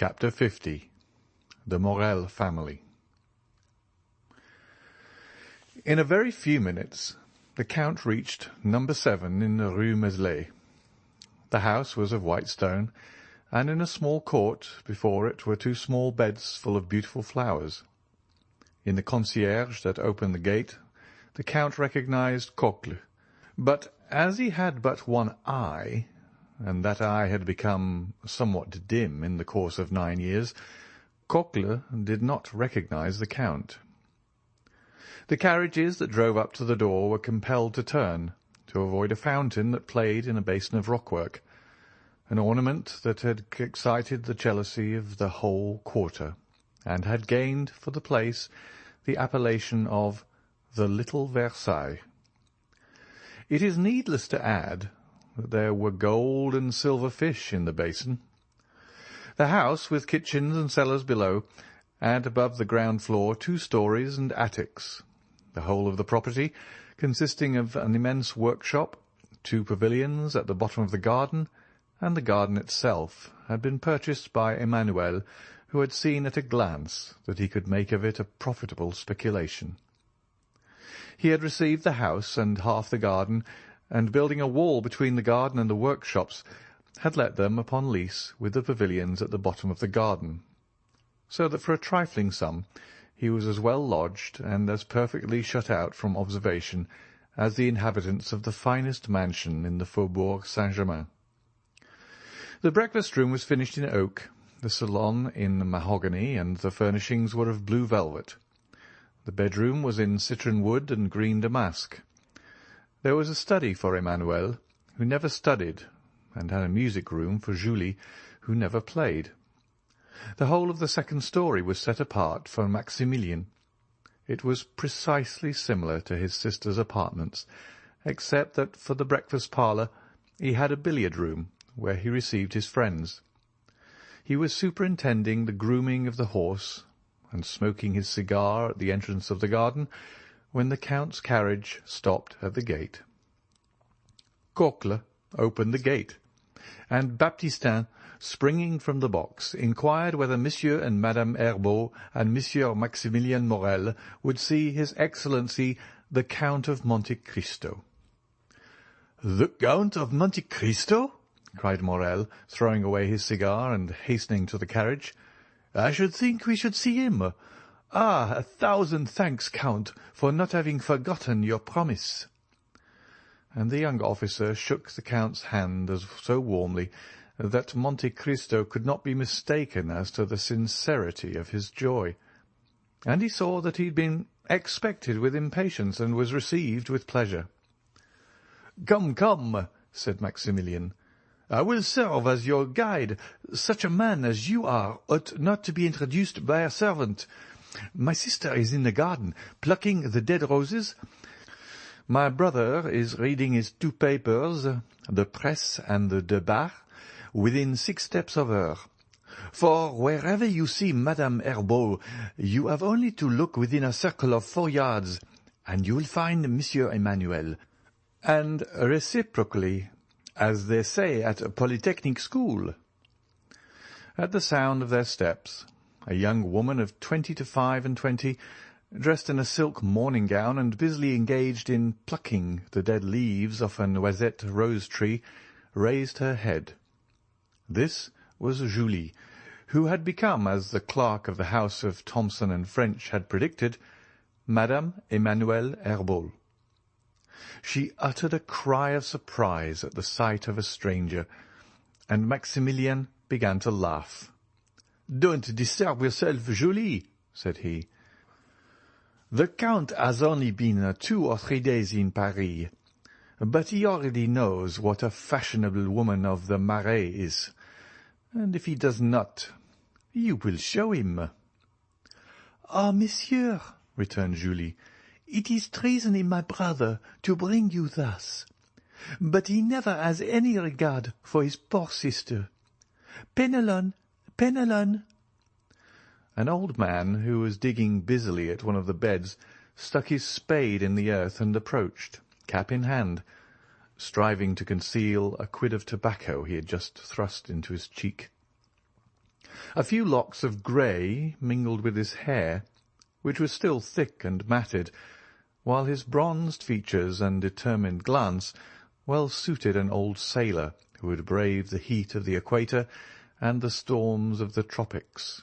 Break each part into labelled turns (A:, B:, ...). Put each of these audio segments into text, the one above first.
A: Chapter 50. The Morel Family. In a very few minutes the Count reached number 7 in the Rue Meslay. The house was of white stone, and in a small court before it were 2 small beds full of beautiful flowers. In the concierge that opened the gate the Count recognized Coquelin, but as he had but one eye, and that eye had become somewhat dim in the course of 9 years, Coquelin did not recognize the Count. The carriages that drove up to the door were compelled to turn, to avoid a fountain that played in a basin of rockwork, an ornament that had excited the jealousy of the whole quarter, and had gained for the place the appellation of the Little Versailles. It is needless to add that there were gold and silver fish in the basin. The house, with kitchens and cellars below, had above the ground floor 2 stories and attics, the whole of the property consisting of an immense workshop, 2 pavilions at the bottom of the garden, and the garden itself had been purchased by Emmanuel, who had seen at a glance that he could make of it a profitable speculation. He had received the house and half the garden, and building a wall between the garden and the workshops, had let them upon lease with the pavilions at the bottom of the garden, so that for a trifling sum he was as well lodged and as perfectly shut out from observation as the inhabitants of the finest mansion in the Faubourg Saint-Germain. The breakfast-room was finished in oak, the salon in mahogany, and the furnishings were of blue velvet. The bedroom was in citron wood and green damask. There was a study for Emmanuel, who never studied, and had a music-room for Julie, who never played. The whole of the second story was set apart for Maximilien. It was precisely similar to his sister's apartments, except that for the breakfast parlour he had a billiard-room, where he received his friends. He was superintending the grooming of the horse, and smoking his cigar at the entrance of the garden, when the Count's carriage stopped at the gate. Coquelin opened the gate, and Baptistin, springing from the box, inquired whether Monsieur and Madame Herbault and Monsieur Maximilien Morel would see His Excellency the Count of Monte Cristo. "The Count of Monte Cristo?" cried Morel, throwing away his cigar and hastening to the carriage. "I should think we should see him. Ah, 1,000 thanks, Count, for not having forgotten your promise." And the young officer shook the Count's hand so warmly that Monte Cristo could not be mistaken as to the sincerity of his joy, and he saw that he had been expected with impatience and was received with pleasure. "Come, come," said Maximilien, "I will serve as your guide. Such a man as you are ought not to be introduced by a servant. My sister is in the garden, plucking the dead roses. My brother is reading his 2 papers, the Presse and the Debat, within 6 steps of her. For wherever you see Madame Herbault, you have only to look within a circle of 4 yards, and you will find Monsieur Emmanuel. And reciprocally, as they say at a polytechnic school." At the sound of their steps, a young woman of 20 to 25, dressed in a silk morning gown and busily engaged in plucking the dead leaves off a noisette rose-tree, raised her head. This was Julie, who had become, as the clerk of the house of Thomson and French had predicted, Madame Emmanuelle Herbault. She uttered a cry of surprise at the sight of a stranger, and Maximilien began to laugh. "Don't disturb yourself, Julie," said he. "The Count has only been 2 or 3 days in Paris, but he already knows what a fashionable woman of the Marais is, and if he does not, you will show him." "Ah, monsieur," returned Julie, "it is treason in my brother to bring you thus. But he never has any regard for his poor sister. Penelon, Penelon!" An old man who was digging busily at one of the beds stuck his spade in the earth and approached, cap in hand, striving to conceal a quid of tobacco he had just thrust into his cheek. A few locks of grey mingled with his hair, which was still thick and matted, while his bronzed features and determined glance well suited an old sailor who had braved the heat of the equator and the storms of the tropics.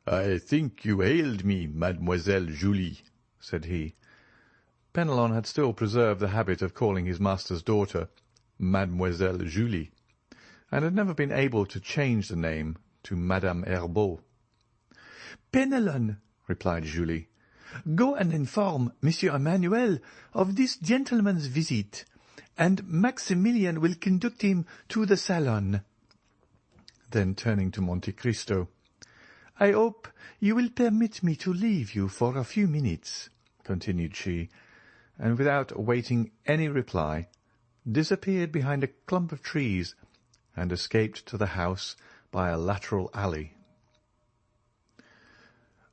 A: "I think you hailed me, Mademoiselle Julie," said he. Penelon had still preserved the habit of calling his master's daughter Mademoiselle Julie, and had never been able to change the name to Madame Herbeau.
B: "Penelon," replied Julie, "go and inform Monsieur Emmanuel of this gentleman's visit, and Maximilian will conduct him to the salon."
A: Then turning to Monte Cristo,
B: "I hope you will permit me to leave you for a few minutes,"
A: continued she, and without awaiting any reply, disappeared behind a clump of trees and escaped to the house by a lateral alley.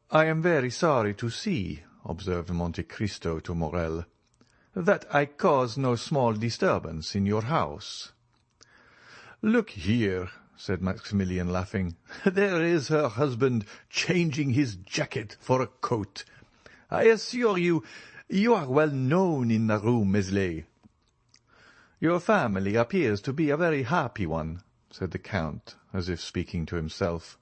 A: "I am very sorry to see," observed Monte Cristo to Morrel, "that I cause no small disturbance in your house." "Look here," said Maximilian, laughing, "there is her husband changing his jacket for a coat. I assure you, you are well known in the Rue Meslay." "Your family appears to be a very happy one," said the Count, as if speaking to himself.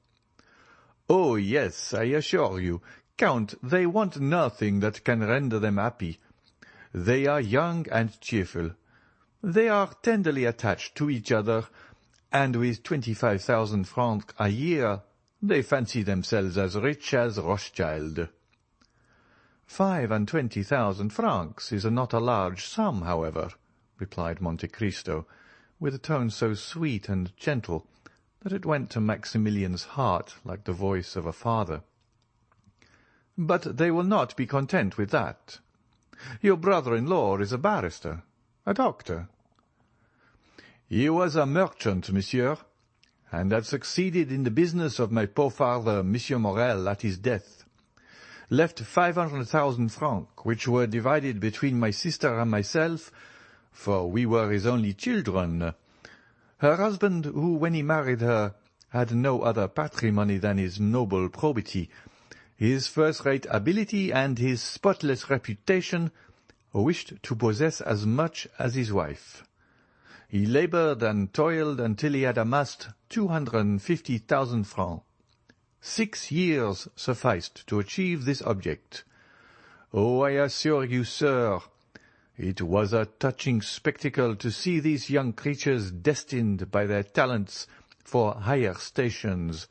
A: "Oh, yes, I assure you, Count, they want nothing that can render them happy. They are young and cheerful. They are tenderly attached to each other, and with 25,000 francs a year, they fancy themselves as rich as Rothschild." 25,000 francs is not a large sum, however," replied Monte Cristo, with a tone so sweet and gentle that it went to Maximilian's heart like the voice of a father. "But they will not be content with that. Your brother-in-law is a barrister, a doctor." "He was a merchant, monsieur, and had succeeded in the business of my poor father, Monsieur Morel, at his death. Left 500,000 francs, which were divided between my sister and myself, for we were his only children. Her husband, who, when he married her, had no other patrimony than his noble probity, his first-rate ability, and his spotless reputation, wished to possess as much as his wife. He laboured and toiled until he had amassed 250,000 francs. 6 years sufficed to achieve this object. Oh, I assure you, sir, it was a touching spectacle to see these young creatures destined by their talents for higher stations,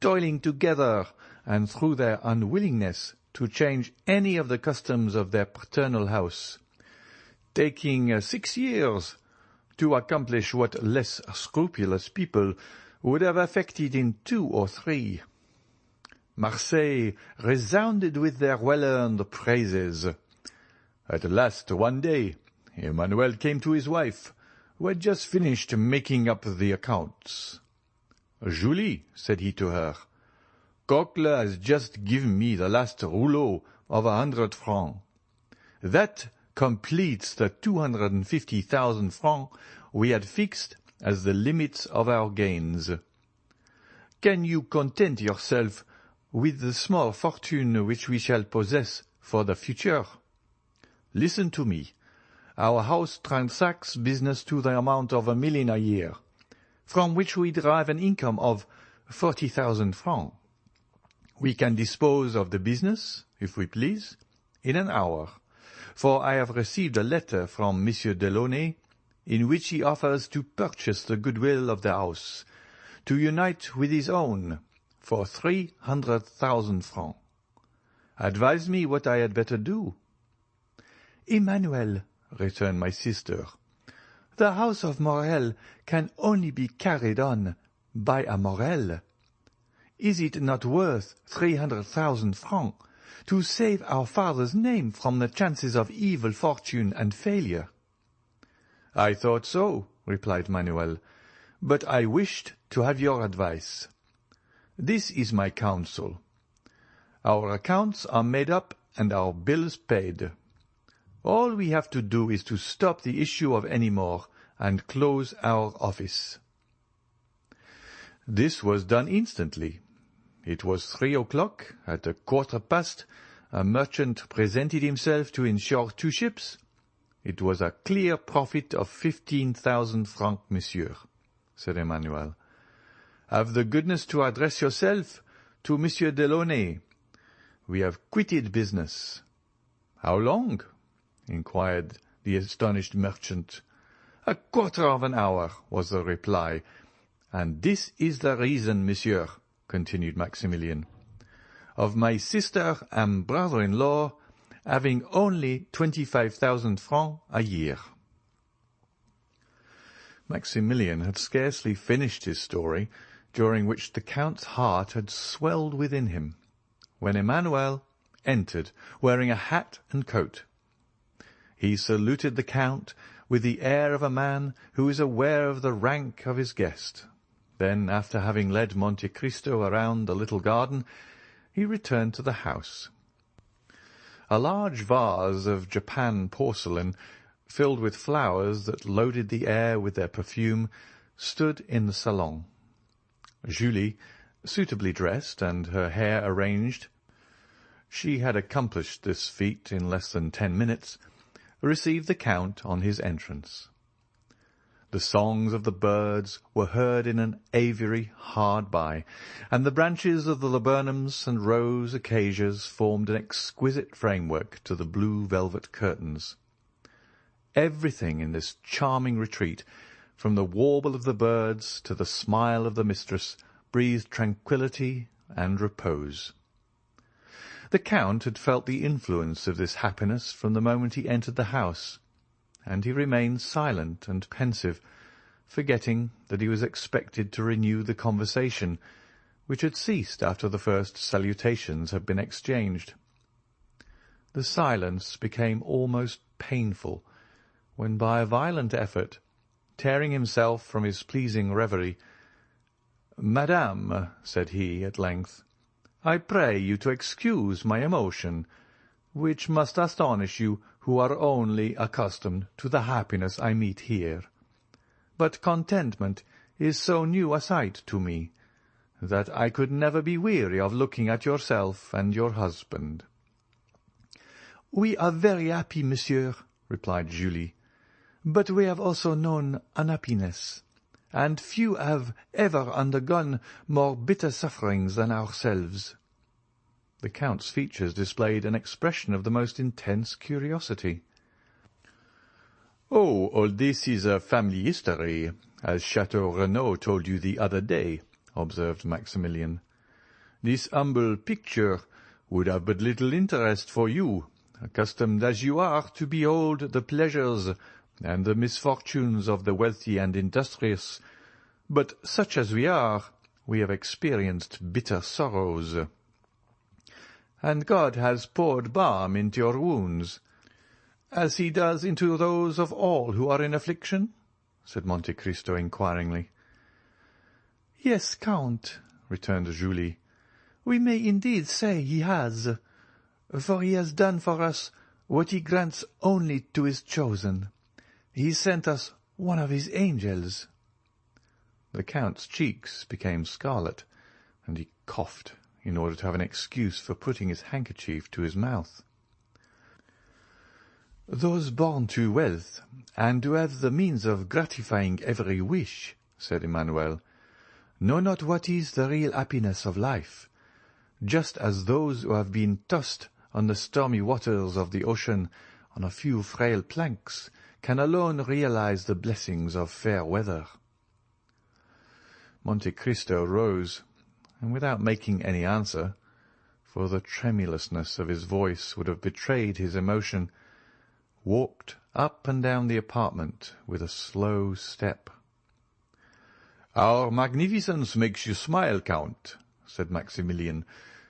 A: toiling together, and through their unwillingness to change any of the customs of their paternal house, taking 6 years to accomplish what less scrupulous people would have effected in 2 or 3. Marseille resounded with their well-earned praises. At last, one day, Emmanuel came to his wife, who had just finished making up the accounts. "Julie," said he to her, "Cocle has just given me the last rouleau of 100 francs. That completes the 250,000 francs we had fixed as the limits of our gains. Can you content yourself with the small fortune which we shall possess for the future? Listen to me. Our house transacts business to the amount of 1 million a year, from which we derive an income of 40,000 francs. We can dispose of the business, if we please, in an hour, for I have received a letter from Monsieur Delaunay, in which he offers to purchase the goodwill of the house, to unite with his own, for 300,000 francs. Advise me what I had better do."
B: "Emmanuel," returned my sister, "the house of Morel can only be carried on by a Morel. Is it not worth 300,000 francs to save our father's name from the chances of evil fortune and failure?"
A: "I thought so," replied Manuel, "but I wished to have your advice. This is my counsel. Our accounts are made up and our bills paid. All we have to do is to stop the issue of any more and close our office." This was done instantly. It was 3 o'clock. At 1:15, a merchant presented himself to insure 2 ships. It was a clear profit of 15,000 francs, monsieur, said Emmanuel. Have the goodness to address yourself to Monsieur Delaunay. We have quitted business. How long? Inquired the astonished merchant. 1/4 of an hour, was the reply. And this is the reason, monsieur, continued Maximilian, of my sister and brother-in-law having only 25,000 francs a year. Maximilian had scarcely finished his story, during which the Count's heart had swelled within him, when Emmanuel entered, wearing a hat and coat. He saluted the Count with the air of a man who is aware of the rank of his guest. Then, after having led Monte Cristo around the little garden, he returned to the house. A large vase of Japan porcelain, filled with flowers that loaded the air with their perfume, stood in the salon. Julie, suitably dressed and her hair arranged, she had accomplished this feat in less than 10 minutes, received the Count on his entrance. The songs of the birds were heard in an aviary hard by, and the branches of the laburnums and rose acacias formed an exquisite framework to the blue velvet curtains. Everything in this charming retreat, from the warble of the birds to the smile of the mistress, breathed tranquillity and repose. The Count had felt the influence of this happiness from the moment he entered the house, and he remained silent and pensive, forgetting that he was expected to renew the conversation, which had ceased after the first salutations had been exchanged. The silence became almost painful, when by a violent effort, tearing himself from his pleasing reverie, "Madame," said he at length, "I pray you to excuse my emotion, which must astonish you who are only accustomed to the happiness I meet here. But contentment is so new a sight to me, that I could never be weary of looking at yourself and your husband." "We are very happy, monsieur," replied Julie, "but we have also known unhappiness, and few have ever undergone more bitter sufferings than ourselves." The Count's features displayed an expression of the most intense curiosity. "Oh, all this is a family history, as Chateau Renaud told you the other day," observed Maximilian. "This humble picture would have but little interest for you, accustomed as you are to behold the pleasures and the misfortunes of the wealthy and industrious, but such as we are, we have experienced bitter sorrows. And God has poured balm into your wounds, as he does into those of all who are in affliction?" said Monte Cristo inquiringly. "Yes, Count," returned Julie, "we may indeed say he has, for he has done for us what he grants only to his chosen. He sent us one of his angels." The Count's cheeks became scarlet, and he coughed in order to have an excuse for putting his handkerchief to his mouth. "Those born to wealth, and who have the means of gratifying every wish," said Emmanuel, "know not what is the real happiness of life, just as those who have been tossed on the stormy waters of the ocean on a few frail planks can alone realize the blessings of fair weather." Monte Cristo rose, and without making any answer, for the tremulousness of his voice would have betrayed his emotion, walked up and down the apartment with a slow step. "Our magnificence makes you smile, Count," said Maximilian,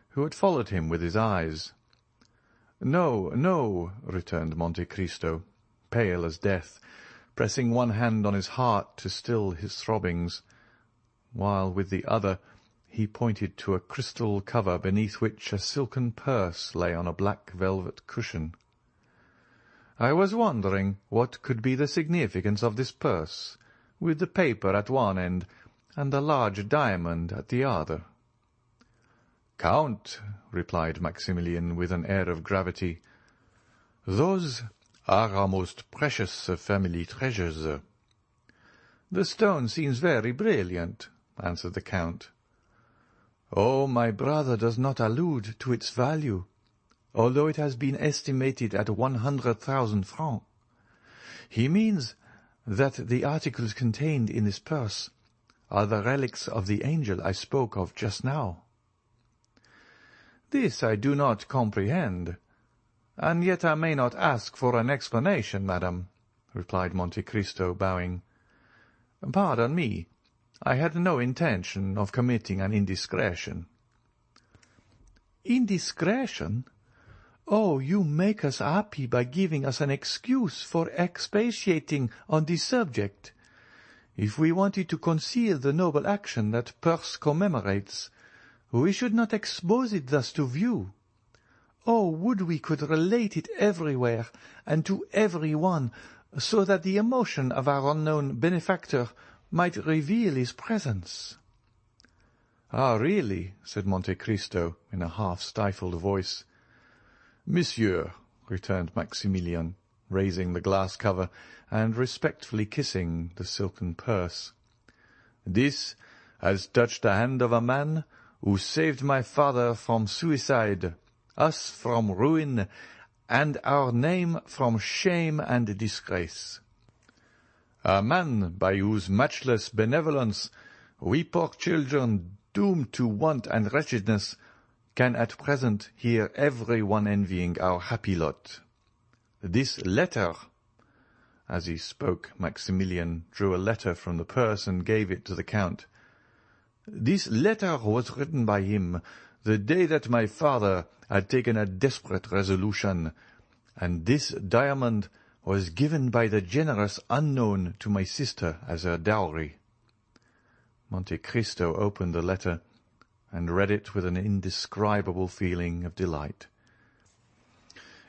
A: who had followed him with his eyes. "No, no," returned Monte Cristo, pale as death, pressing one hand on his heart to still his throbbings, while with the other he pointed to a crystal cover beneath which a silken purse lay on a black velvet cushion. "I was wondering what could be the significance of this purse, with the paper at one end and a large diamond at the other. "Count," replied Maximilian with an air of gravity, "those are our most precious family treasures." "The stone seems very brilliant," answered the Count. "Oh, my brother does not allude to its value, although it has been estimated at 100,000 francs. He means that the articles contained in this purse are the relics of the angel I spoke of just now." "This I do not comprehend, and yet I may not ask for an explanation, madam," replied Monte Cristo, bowing. "Pardon me, I had no intention of committing an indiscretion." "Indiscretion? Oh, you make us happy by giving us an excuse for expatiating on this subject. If we wanted to conceal the noble action that purse commemorates, we should not expose it thus to view. Oh, would we could relate it everywhere and to every one, so that the emotion of our unknown benefactor might reveal his presence." "Ah, really?" said Monte Cristo in a half-stifled voice. "Monsieur," returned Maximilian, raising the glass cover and respectfully kissing the silken purse, "this has touched the hand of a man who saved my father from suicide, us from ruin, and our name from shame and disgrace. A man by whose matchless benevolence we poor children, doomed to want and wretchedness, can at present hear every one envying our happy lot. This letter—" As he spoke, Maximilian drew a letter from the purse and gave it to the Count. "This letter was written by him the day that my father had taken a desperate resolution, and this diamond was given by the generous unknown to my sister as her dowry." Monte Cristo opened the letter and read it with an indescribable feeling of delight.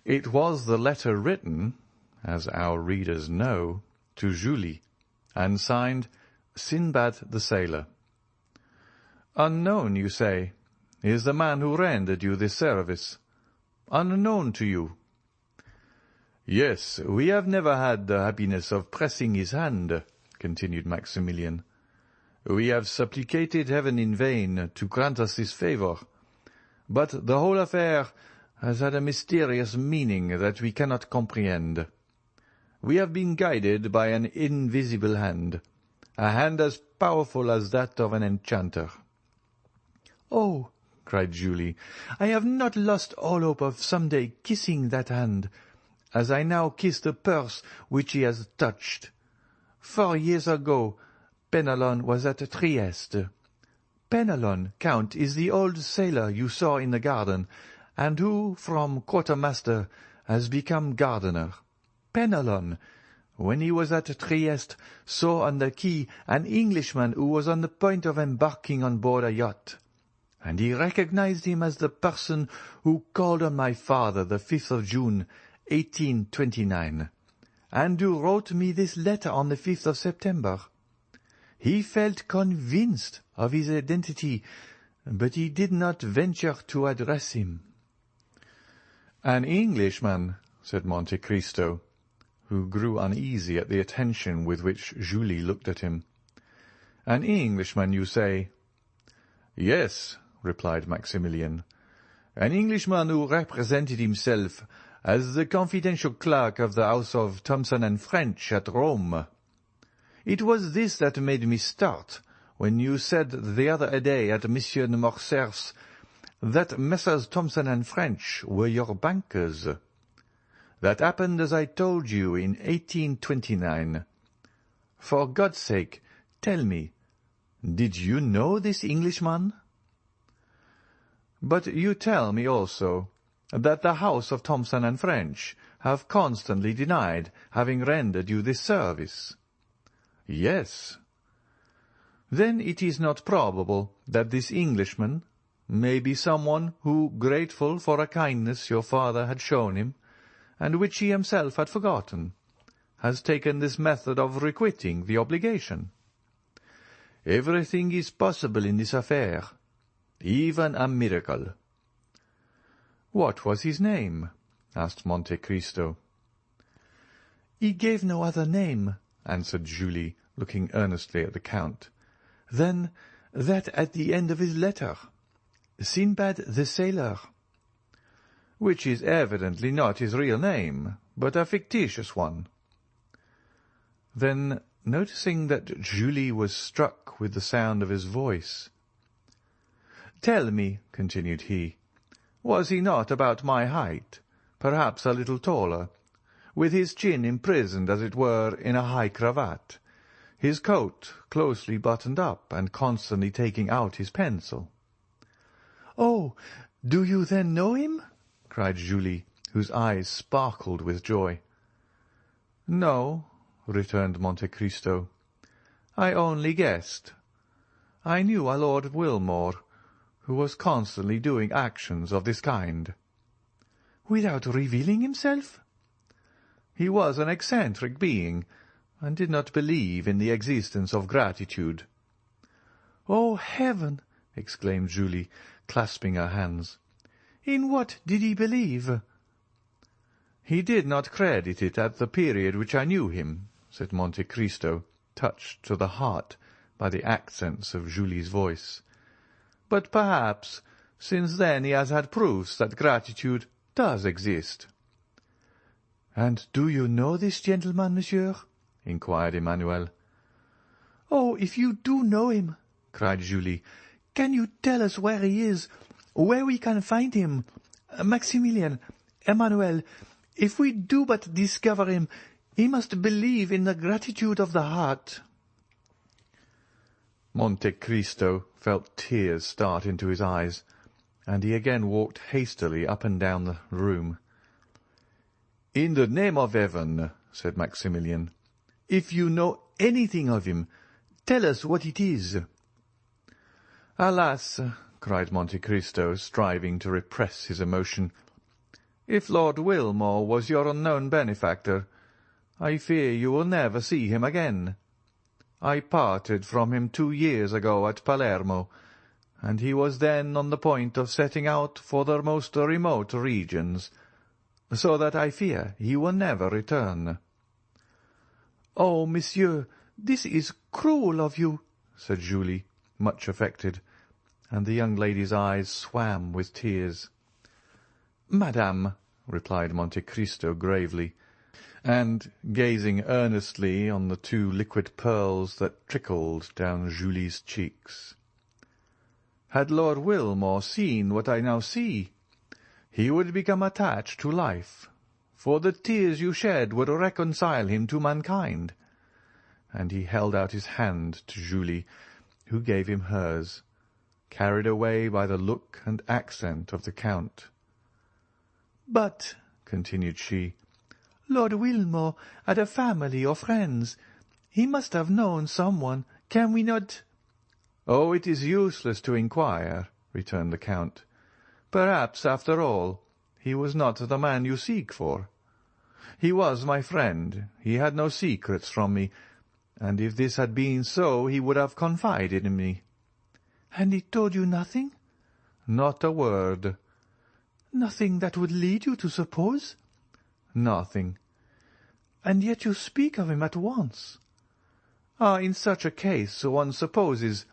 A: It was the letter written, as our readers know, to Julie, and signed Sinbad the Sailor. "Unknown, you say, is the man who rendered you this service? Unknown to you?" "Yes, we have never had the happiness of pressing his hand," continued Maximilian. "We have supplicated heaven in vain to grant us this favour, but the whole affair has had a mysterious meaning that we cannot comprehend. We have been guided by an invisible hand, a hand as powerful as that of an enchanter." "Oh," cried Julie, "I have not lost all hope of some day kissing that hand, as I now kiss the purse which he has touched. 4 years ago Penelon was at Trieste. Penelon, Count, is the old sailor you saw in the garden, and who, from quartermaster, has become gardener. Penelon, when he was at Trieste, saw on the quay an Englishman who was on the point of embarking on board a yacht, and he recognized him as the person who called on my father the 5th of June, 1829, and who wrote me this letter on the 5th of September. He felt convinced of his identity, but he did not venture to address him." "An Englishman," said Monte Cristo, who grew uneasy at the attention with which Julie looked at him. "An Englishman, you say?" "Yes," replied Maximilian, "an Englishman who represented himself as the confidential clerk of the house of Thomson and French at Rome. It was this that made me start when you said the other day at Monsieur de Morcerf's that Messrs. Thomson and French were your bankers. That happened, as I told you, in 1829. For God's sake, tell me, did you know this Englishman?" "But you tell me also that the house of Thomson and French have constantly denied having rendered you this service." "Yes." "Then it is not probable that this Englishman may be someone who, grateful for a kindness your father had shown him, and which he himself had forgotten, has taken this method of requiting the obligation?"
B: Everything is possible in this affair, even a miracle."
A: "What was his name?" asked Monte Cristo.
B: "He gave no other name," answered Julie, looking earnestly at the Count, "than that at the end of his letter, Sinbad the Sailor."
A: "Which is evidently not his real name, but a fictitious one." Then, noticing that Julie was struck with the sound of his voice, "Tell me," continued he, "was he not about my height, perhaps a little taller, with his chin imprisoned, as it were, in a high cravat, his coat closely buttoned up, and constantly taking out his pencil?"
B: "Oh, do you then know him?"
A: cried Julie, whose eyes sparkled with joy. "No," returned Monte Cristo, "I only guessed. I knew a Lord Wilmore, who was constantly doing actions of this kind."
B: "Without revealing himself?"
A: "He was an eccentric being, and did not believe in the existence of gratitude."
B: "Oh, heaven!"
A: exclaimed Julie, clasping her hands.
B: "In what did he believe?"
A: "He did not credit it at the period which I knew him," said Monte Cristo, touched to the heart by the accents of Julie's voice. "But perhaps since then he has had proofs that gratitude does exist."
B: "And do you know this gentleman, monsieur?"
A: inquired Emmanuel.
B: "Oh, if you do know him," cried Julie, "can you tell us where he is, where we can find him? Maximilian, Emmanuel, if we do but discover him, he must believe in the gratitude of the heart."
A: Monte Cristo felt tears start into his eyes, and he again walked hastily up and down the room. "In the name of heaven," said Maximilian, "if you know anything of him, tell us what it is." "Alas!" cried Monte Cristo, striving to repress his emotion, "if Lord Wilmore was your unknown benefactor, I fear you will never see him again. I parted from him 2 years ago at Palermo, and he was then on the point of setting out for the most remote regions, so that I fear he will never return."
B: "Oh, monsieur, this is cruel of you,"
A: said Julie, much affected, and the young lady's eyes swam with tears. "Madame," replied Monte Cristo gravely, and gazing earnestly on the 2 liquid pearls that trickled down Julie's cheeks, "had Lord Wilmore seen what I now see, he would become attached to life, for the tears you shed would reconcile him to mankind." And he held out his hand to Julie, who gave him hers, carried away by the look and accent of the Count.
B: "But," continued she, "Lord Wilmore had a family or friends. He must have known someone. Can we not—"
A: "Oh, it is useless to inquire," returned the Count. "Perhaps, after all, he was not the man you seek for. He was my friend, he had no secrets from me, and if this had been so he would have confided in me."
B: "And he told you nothing?"
A: "Not a word."
B: "Nothing that would lead you to suppose?"
A: "Nothing."
B: "And yet you speak of him at once."
A: "Ah, in such a case one supposes—"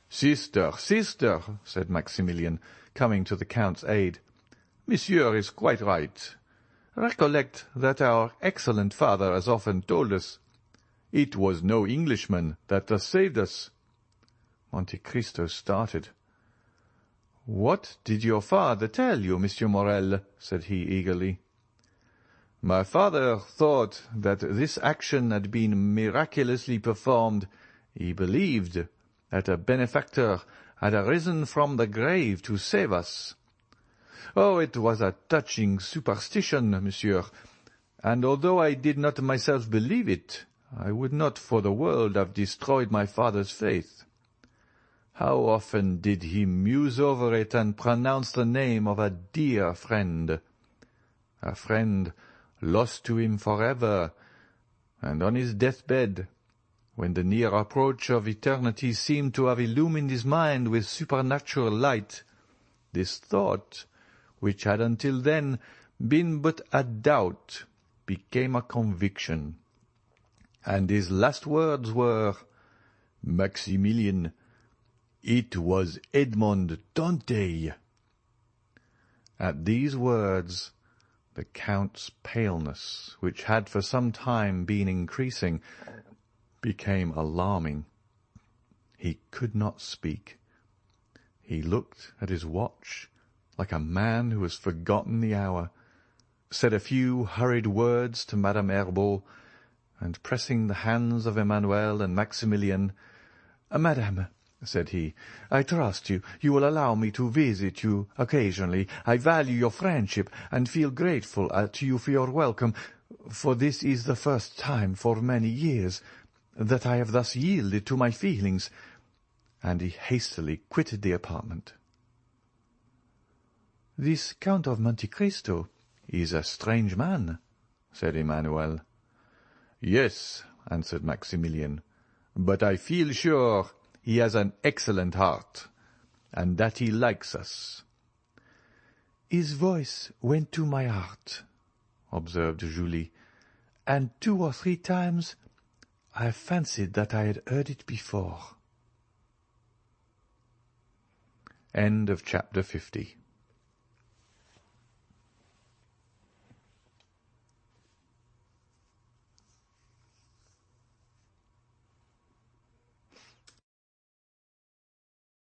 A: "Sister, sister," said Maximilian, coming to the Count's aid, "Monsieur is quite right. Recollect that our excellent father has often told us, 'It was no Englishman that has saved us.'" Monte Cristo started. "What did your father tell you, Monsieur Morel?" said he eagerly. "My father thought that this action had been miraculously performed. He believed that a benefactor had arisen from the grave to save us. Oh, it was a touching superstition, monsieur, and although I did not myself believe it, I would not for the world have destroyed my father's faith. How often did he muse over it and pronounce the name of a dear friend, a friend lost to him forever, and on his deathbed, when the near approach of eternity seemed to have illumined his mind with supernatural light, this thought, which had until then been but a doubt, became a conviction, and his last words were, "Maximilian, it was Edmond Dantès." At these words, the Count's paleness, which had for some time been increasing, became alarming. He could not speak. He looked at his watch like a man who has forgotten the hour, said a few hurried words to Madame Herbault, and pressing the hands of Emmanuel and Maximilian, "Madame," said he, "I trust you will allow me to visit you occasionally. I value your friendship, and feel grateful to you for your welcome, for this is the first time for many years that I have thus yielded to my feelings." And he hastily quitted the apartment. "This Count of Monte Cristo is a strange man," said Emmanuel. "Yes," answered Maximilian, "but I feel sure he has an excellent heart, and that he likes us." "His voice went to my heart," observed Julie, "and 2 or 3 times I fancied that I had heard it before." End of chapter 50.